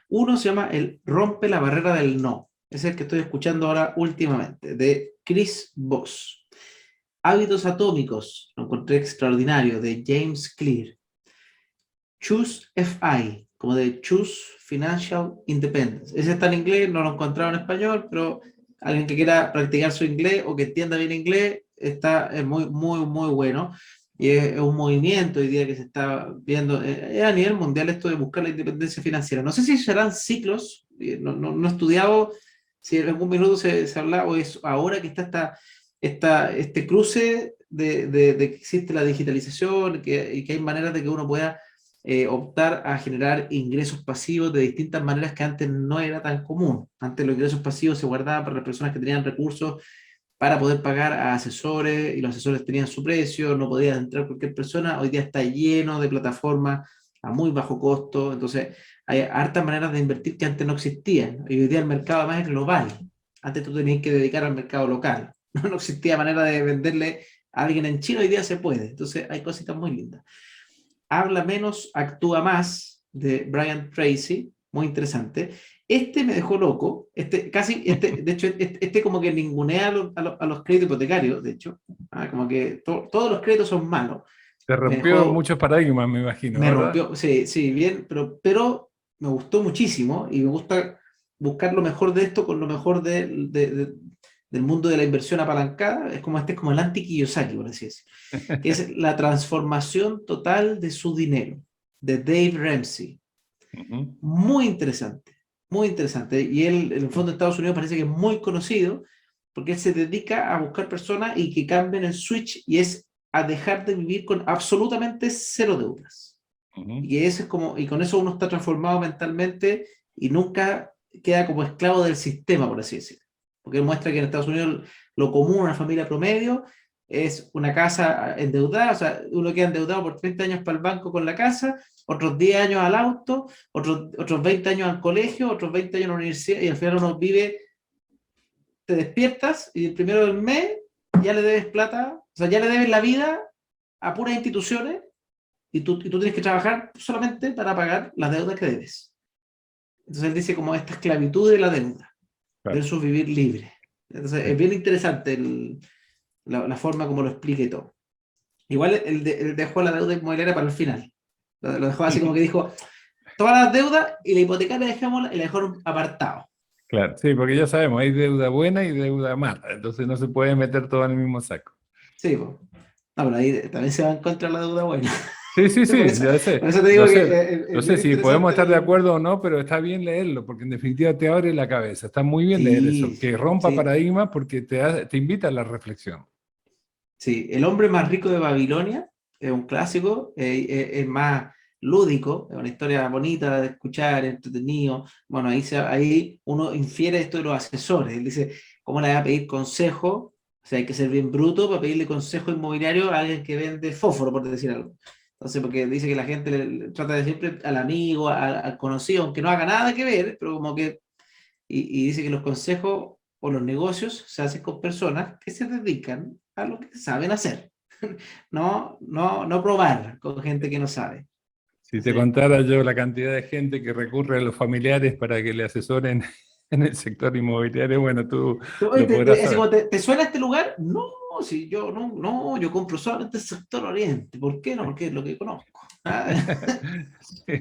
Uno se llama El Rompe la Barrera del No. Es el que estoy escuchando ahora últimamente, de Chris Voss. Hábitos Atómicos, lo encontré extraordinario, de James Clear. Choose FI, como de Choose Financial Independence. Ese está en inglés, no lo he encontrado en español, pero alguien que quiera practicar su inglés o que entienda bien inglés, es muy, muy, muy bueno. Y es un movimiento hoy día que se está viendo a nivel mundial, esto de buscar la independencia financiera. No sé si serán ciclos, no he estudiado si en algún minuto se habla, o es ahora que está este cruce de que existe la digitalización y que hay maneras de que uno pueda optar a generar ingresos pasivos de distintas maneras que antes no era tan común. Antes los ingresos pasivos se guardaban para las personas que tenían recursos para poder pagar a asesores, y los asesores tenían su precio, no podía entrar cualquier persona. Hoy día está lleno de plataformas a muy bajo costo, entonces hay hartas maneras de invertir que antes no existían, y hoy día el mercado además es global. Antes tú tenías que dedicar al mercado local, no existía manera de venderle a alguien en China, hoy día se puede, entonces hay cositas muy lindas. Habla menos, actúa más, de Brian Tracy, muy interesante. Este me dejó loco, de hecho, este como que ningunea a los créditos hipotecarios, de hecho. Como que todos los créditos son malos. Te Me rompió dejó, muchos paradigmas, me imagino, me ¿verdad? rompió, sí, sí, bien, pero me gustó muchísimo, y me gusta buscar lo mejor de esto con lo mejor del mundo de la inversión apalancada. Es como el anti-Kiyosaki, por así decirlo, que es la transformación total de su dinero, de Dave Ramsey. Ujú. Muy interesante, muy interesante. Y él, en el fondo, de Estados Unidos parece que es muy conocido porque él se dedica a buscar personas y que cambien el switch, y es a dejar de vivir con absolutamente cero deudas. Ujú. Y eso es como, y con eso uno está transformado mentalmente y nunca queda como esclavo del sistema, por así decirlo. Porque él muestra que en Estados Unidos lo común, una familia promedio, es una casa endeudada. O sea, uno queda endeudado por 30 años para el banco con la casa, otros 10 años al auto, otros 20 años al colegio, otros 20 años a la universidad, y al final uno vive te despiertas y el primero del mes ya le debes plata, o sea, ya le debes la vida a puras instituciones y tú tienes que trabajar solamente para pagar las deudas que debes. Entonces él dice como esta esclavitud de la deuda Claro. versus vivir libre. Entonces Sí. es bien interesante la forma como lo explica y todo. Igual él dejó la deuda inmobiliaria para el final. Lo dejó así como que dijo, todas las deudas y la hipotecaria dejémosla y la dejaron apartado. Claro, sí, porque ya sabemos, hay deuda buena y deuda mala, entonces no se puede meter todo en el mismo saco. Sí, pues. No, pero ahí también se va en contra de la deuda buena. Sí, sí, Por sí, eso, ya sé, por eso te digo lo que sé, lo es sé, bien si podemos interesante estar de acuerdo o no, pero está bien leerlo, porque en definitiva te abre la cabeza, está muy bien leer eso, Sí, que rompa sí, paradigmas porque te invita a la reflexión. sí. El hombre más rico de Babilonia es un clásico, es más lúdico, es una historia bonita de escuchar, entretenido. Bueno, ahí uno infiere esto de los asesores. Él dice, ¿cómo le va a pedir consejo? O sea, hay que ser bien bruto para pedirle consejo inmobiliario a alguien que vende fósforo, por decir algo. Entonces, porque dice que la gente le trata de siempre al amigo, al conocido, aunque no haga nada que ver, pero como que y dice que los consejos o los negocios se hacen con personas que se dedican a lo que saben hacer, no probar con gente que no sabe. Si te Entonces, contara yo la cantidad de gente que recurre a los familiares para que le asesoren en el sector inmobiliario, bueno, tú oye, lo podrás así saber. como ¿te suena este lugar? No, si yo no, yo compro solamente el sector oriente. ¿Por qué no? Porque es lo que conozco. Ah, Sí,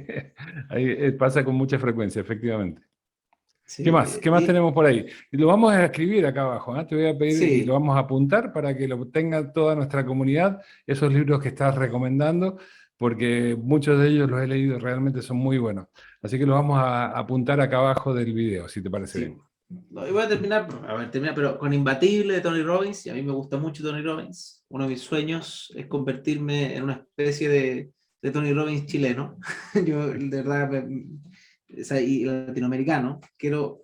ahí, pasa con mucha frecuencia, efectivamente. ¿Qué sí, más? ¿Qué más tenemos por ahí? Y lo vamos a escribir acá abajo, ¿ah? Te voy a pedir y lo sí, vamos a apuntar para que lo tenga toda nuestra comunidad, esos libros que estás recomendando, porque muchos de ellos los he leído, realmente son muy buenos. Así que los vamos a apuntar acá abajo del video, si te parece sí. bien. No, y voy a terminar, pero con Imbatible de Tony Robbins, y a mí me gusta mucho Tony Robbins. Uno de mis sueños es convertirme en una especie de Tony Robbins chileno. Yo, de verdad, o sea, y latinoamericano, quiero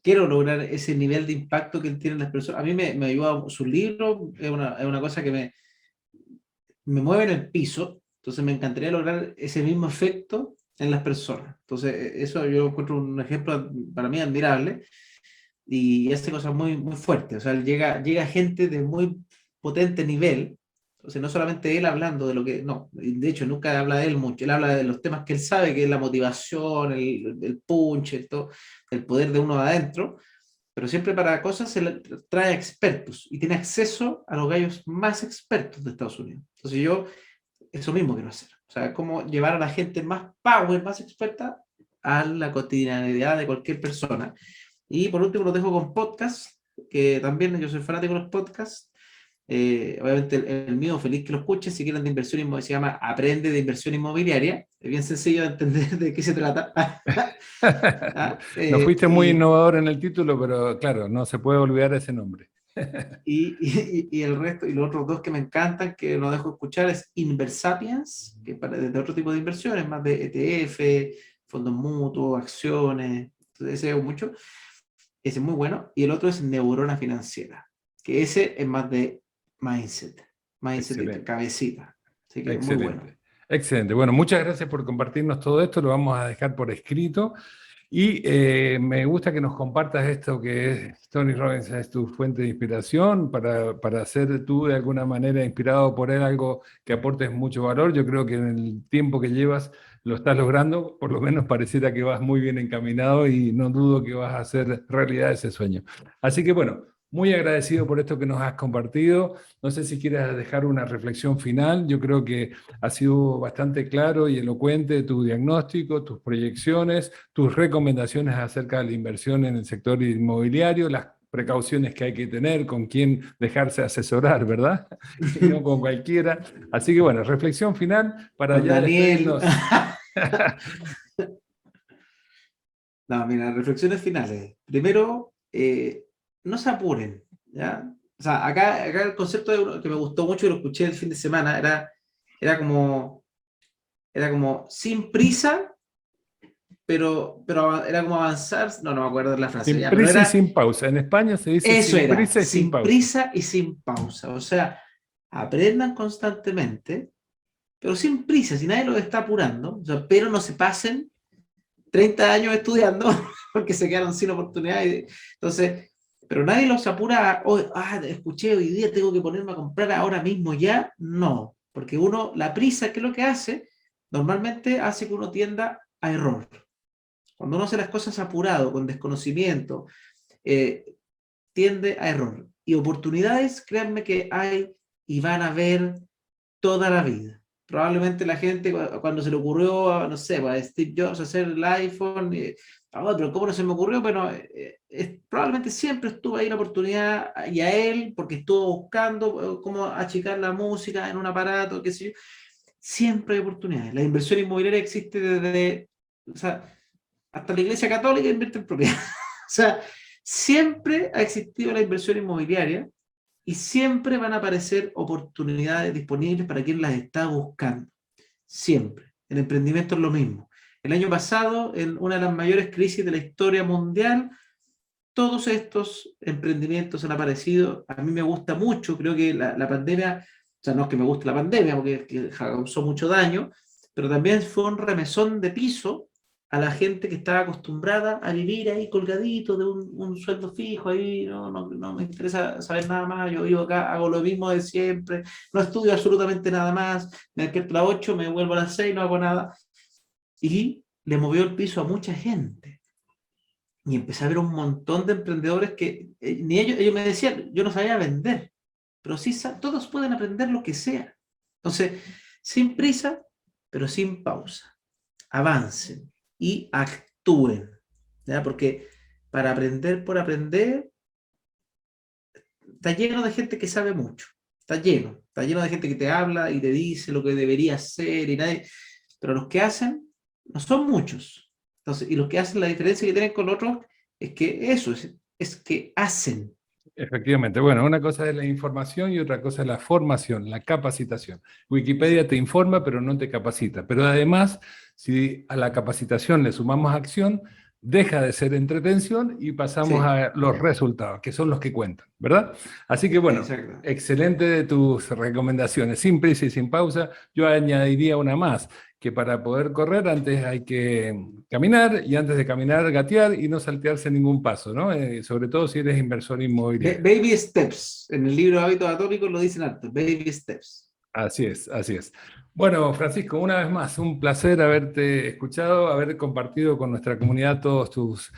lograr ese nivel de impacto que él tiene en las personas. A mí me ayuda su libro, es una cosa que me mueve en el piso, entonces me encantaría lograr ese mismo efecto en las personas. Entonces, eso yo encuentro un ejemplo para mí admirable y hace cosas muy, muy fuertes. O sea, llega gente de muy potente nivel. O sea, no solamente él hablando de lo que, no, de hecho nunca habla de él mucho, él habla de los temas que él sabe, que es la motivación, el punch, el poder de uno de adentro, pero siempre para cosas se le trae expertos y tiene acceso a los gallos más expertos de Estados Unidos. Entonces yo eso mismo quiero hacer. O sea, cómo llevar a la gente más power, más experta a la cotidianidad de cualquier persona. Y por último, lo dejo con podcast, que también yo soy fanático de los podcasts. Obviamente el mío, feliz que lo escuchen, si quieren de inversión inmobiliaria, se llama Aprende de Inversión Inmobiliaria. Es bien sencillo de entender de qué se trata. ¿Ah? No fuiste muy innovador en el título, pero claro, no se puede olvidar ese nombre. Y el resto, y los otros dos que me encantan, que no dejo escuchar, es Inversapiens, que es de otro tipo de inversiones, más de ETF, fondos mutuos, acciones, entonces ese es mucho. Ese es muy bueno. Y el otro es Neurona Financiera, que ese es más de mindset y Excelente. cabecita. Así que muy bueno. Excelente, excelente. Bueno, muchas gracias por compartirnos todo esto, lo vamos a dejar por escrito y me gusta que nos compartas esto que es Tony Robbins, es tu fuente de inspiración para ser tú de alguna manera inspirado por él, algo que aportes mucho valor. Yo creo que en el tiempo que llevas lo estás logrando, por lo menos pareciera que vas muy bien encaminado y no dudo que vas a hacer realidad ese sueño. Así que bueno, muy agradecido por esto que nos has compartido. No sé si quieres dejar una reflexión final. Yo creo que ha sido bastante claro y elocuente tu diagnóstico, tus proyecciones, tus recomendaciones acerca de la inversión en el sector inmobiliario, las precauciones que hay que tener, con quién dejarse asesorar, ¿verdad? Y no con cualquiera. Así que bueno, reflexión final para Con ya Daniel. despedirnos. No, mira, reflexiones finales. Primero, no se apuren, ¿ya? O sea, acá el concepto que me gustó mucho y lo escuché el fin de semana era como, era como sin prisa, pero era como avanzar, no me acuerdo de la frase, Sin ya, pero prisa y era, sin pausa. En España se dice eso sin era, prisa y sin sin pausa. prisa y sin pausa. O sea, aprendan constantemente, pero sin prisa, si nadie los está apurando, o sea, pero no se pasen 30 años estudiando porque se quedaron sin oportunidad. Entonces, pero nadie los apura a, "Oh, escuché hoy día, tengo que ponerme a comprar ahora mismo ya". No, porque uno, la prisa, ¿qué es lo que hace? Normalmente hace que uno tienda a error. Cuando uno hace las cosas apurado, con desconocimiento, eh, tiende a error. Y oportunidades, créanme que hay y van a haber toda la vida. Probablemente la gente cuando se le ocurrió, no sé, a Steve Jobs hacer el iPhone, pero ¿cómo no se me ocurrió? Bueno, probablemente siempre estuvo ahí la oportunidad y a él, porque estuvo buscando cómo achicar la música en un aparato, qué sé yo. Siempre hay oportunidades. La inversión inmobiliaria existe desde, o sea, hasta la Iglesia Católica invierte en propiedad. O sea, siempre ha existido la inversión inmobiliaria y siempre van a aparecer oportunidades disponibles para quien las está buscando. Siempre. El emprendimiento es lo mismo. El año pasado, en una de las mayores crisis de la historia mundial, todos estos emprendimientos han aparecido. A mí me gusta mucho, creo que la pandemia, o sea, no es que me guste la pandemia, porque que causó mucho daño, pero también fue un remesón de piso a la gente que estaba acostumbrada a vivir ahí colgadito de un sueldo fijo, ahí no me interesa saber nada más, yo vivo acá, hago lo mismo de siempre, no estudio absolutamente nada más, me despierto a las 8, me vuelvo a las 6, no hago nada. Y le movió el piso a mucha gente y empecé a ver un montón de emprendedores que ni ellos me decían, yo no sabía vender, pero sí, todos pueden aprender lo que sea. Entonces, sin prisa, pero sin pausa, avancen y actúen, ¿ya? Porque para aprender por aprender, está lleno de gente que sabe mucho, está lleno de gente que te habla y te dice lo que debería hacer y nadie, pero los que hacen no son muchos. Entonces, y los que hacen, la diferencia que tienen con otros es que eso es que hacen. Efectivamente. Bueno, una cosa es la información y otra cosa es la formación, la capacitación. Wikipedia te Exacto. informa, pero no te capacita. Pero además, si a la capacitación le sumamos acción, deja de ser entretención y pasamos Sí, a los resultados, que son los que cuentan, ¿verdad? Así que bueno, exacto. excelente de tus recomendaciones, sin prisa y sin pausa. Yo añadiría una más, que para poder correr antes hay que caminar y antes de caminar gatear y no saltearse ningún paso, ¿no? Sobre todo si eres inversor inmobiliario. Baby steps. En el libro Hábitos Atómicos lo dicen harto. Baby steps. Así es, así es. Bueno, Francisco, una vez más, un placer haberte escuchado, haber compartido con nuestra comunidad todos tus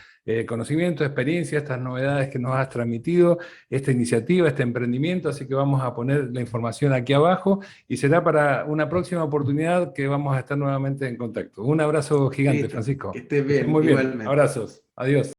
conocimientos, experiencias, estas novedades que nos has transmitido, esta iniciativa, este emprendimiento, así que vamos a poner la información aquí abajo y será para una próxima oportunidad que vamos a estar nuevamente en contacto. Un abrazo gigante, Listo. Que Francisco. estés Que estés bien, muy bien. igualmente. Abrazos. Adiós.